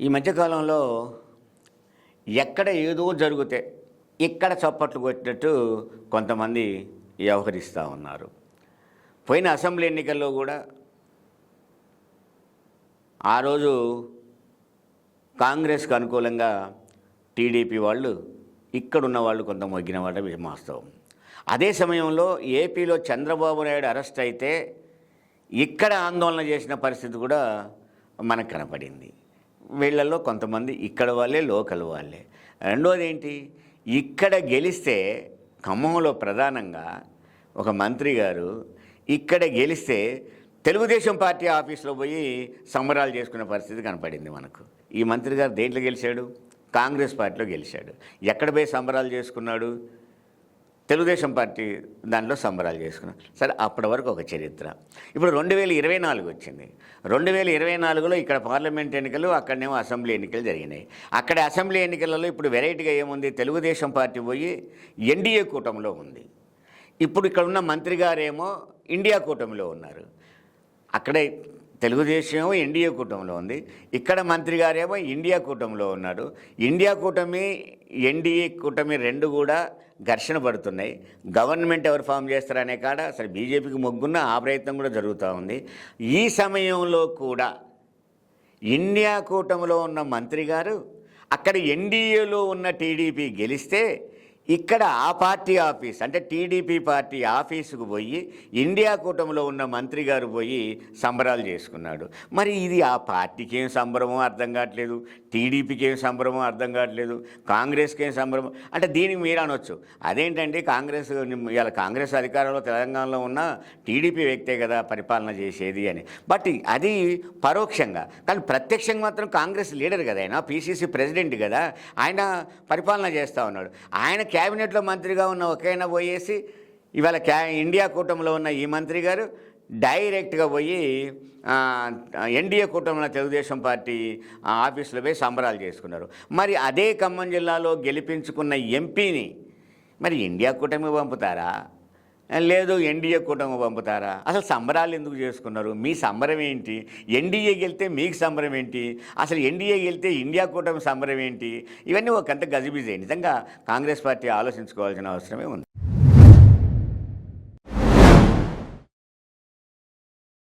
ఈ మధ్యకాలంలో ఎక్కడ ఏదో జరిగితే ఇక్కడ చప్పట్లు కొట్టినట్టు కొంతమంది వ్యవహరిస్తూ ఉన్నారు. పోయిన అసెంబ్లీ ఎన్నికల్లో కూడా ఆ రోజు కాంగ్రెస్కు అనుకూలంగా టీడీపీ వాళ్ళు ఇక్కడున్న వాళ్ళు కొంత మొగ్గిన వాళ్ళ వాస్తవం. అదే సమయంలో ఏపీలో చంద్రబాబు నాయుడు అరెస్ట్ అయితే ఇక్కడ ఆందోళన చేసిన పరిస్థితి కూడా మనకు కనపడింది. వీళ్ళల్లో కొంతమంది ఇక్కడ వాళ్ళే, లోకల్ వాళ్ళే. రెండోది ఏంటి, ఇక్కడ గెలిస్తే ఖమ్మంలో ప్రధానంగా ఒక మంత్రి గారు ఇక్కడ గెలిస్తే తెలుగుదేశం పార్టీ ఆఫీస్లో పోయి సంబరాలు చేసుకునే పరిస్థితి కనపడింది మనకు. ఈ మంత్రి గారు దేంట్లో గెలిచాడు? కాంగ్రెస్ పార్టీలో గెలిచాడు. ఎక్కడ పోయి సంబరాలు చేసుకున్నాడు? తెలుగుదేశం పార్టీ దాంట్లో సంబరాలు చేసుకున్నాడు. సరే, అప్పటి వరకు ఒక చరిత్ర. ఇప్పుడు 2024 వచ్చింది. 2024లో ఇక్కడ పార్లమెంట్ ఎన్నికలు, అక్కడనేమో అసెంబ్లీ ఎన్నికలు జరిగినాయి. అక్కడ అసెంబ్లీ ఎన్నికలలో ఇప్పుడు వెరైటీగా ఏముంది, తెలుగుదేశం పార్టీ పోయి ఎన్డీఏ కూటమిలో ఉంది. ఇప్పుడు ఇక్కడ ఉన్న మంత్రి గారేమో ఇండియా కూటమిలో ఉన్నారు. అక్కడే తెలుగుదేశం ఎన్డీఏ కూటమిలో ఉంది, ఇక్కడ మంత్రి గారేమో ఇండియా కూటమిలో ఉన్నాడు. ఇండియా కూటమి, ఎన్డీఏ కూటమి రెండు కూడా ఘర్షణ పడుతున్నాయి. గవర్నమెంట్ ఎవరు ఫామ్ చేస్తారనే కాడ అసలు బీజేపీకి మొగ్గున్న ఆ ప్రయత్నం కూడా జరుగుతూ ఉంది. ఈ సమయంలో కూడా ఇండియా కూటమిలో ఉన్న మంత్రి గారు అక్కడ ఎన్డీఏలో ఉన్న టీడీపీ గెలిస్తే ఇక్కడ ఆ పార్టీ ఆఫీస్ అంటే టీడీపీ పార్టీ ఆఫీసుకు పోయి ఇండియా కూటమిలో ఉన్న మంత్రి గారు పోయి సంబరాలు చేసుకున్నాడు. మరి ఇది ఆ పార్టీకి ఏం సంబరమో అర్థం కావట్లేదు, టీడీపీకి ఏం సంబరమో అర్థం కావట్లేదు, కాంగ్రెస్కి ఏం సంబరమో. అంటే దీనికి మీరు అనొచ్చు, అదేంటండి కాంగ్రెస్ ఇవాళ కాంగ్రెస్ అధికారంలో తెలంగాణలో ఉన్న టీడీపీ వ్యక్తే కదా పరిపాలన చేసేది అని. బట్ అది పరోక్షంగా, కానీ ప్రత్యక్షంగా మాత్రం కాంగ్రెస్ లీడర్ కదా, ఆయన పీసీసీ ప్రెసిడెంట్ కదా, ఆయన పరిపాలన చేస్తూ ఉన్నాడు. ఆయన క్యాబినెట్లో మంత్రిగా ఉన్న ఒకైనా పోయేసి ఇవాళ ఇండియా కూటమిలో ఉన్న ఈ మంత్రి గారు డైరెక్ట్గా పోయి ఎన్డీఏ కూటమిలో తెలుగుదేశం పార్టీ ఆఫీసులో పోయి సంబరాలు చేసుకున్నారు. మరి అదే ఖమ్మం జిల్లాలో గెలిపించుకున్న ఎంపీని మరి ఇండియా కూటమి పంపుతారా, లేదు ఎన్డీఏ కూటమి పంపుతారా? అసలు సంబరాలు ఎందుకు చేసుకున్నారు? మీ సంబరం ఏంటి? ఎన్డీఏ గెలితే మీకు సంబరం ఏంటి? అసలు ఎన్డీఏ గెలితే ఇండియా కూటమి సంబరం ఏంటి? ఇవన్నీ ఒకంత గజిబిజే. నిజంగా కాంగ్రెస్ పార్టీ ఆలోచించుకోవాల్సిన అవసరమే ఉంది.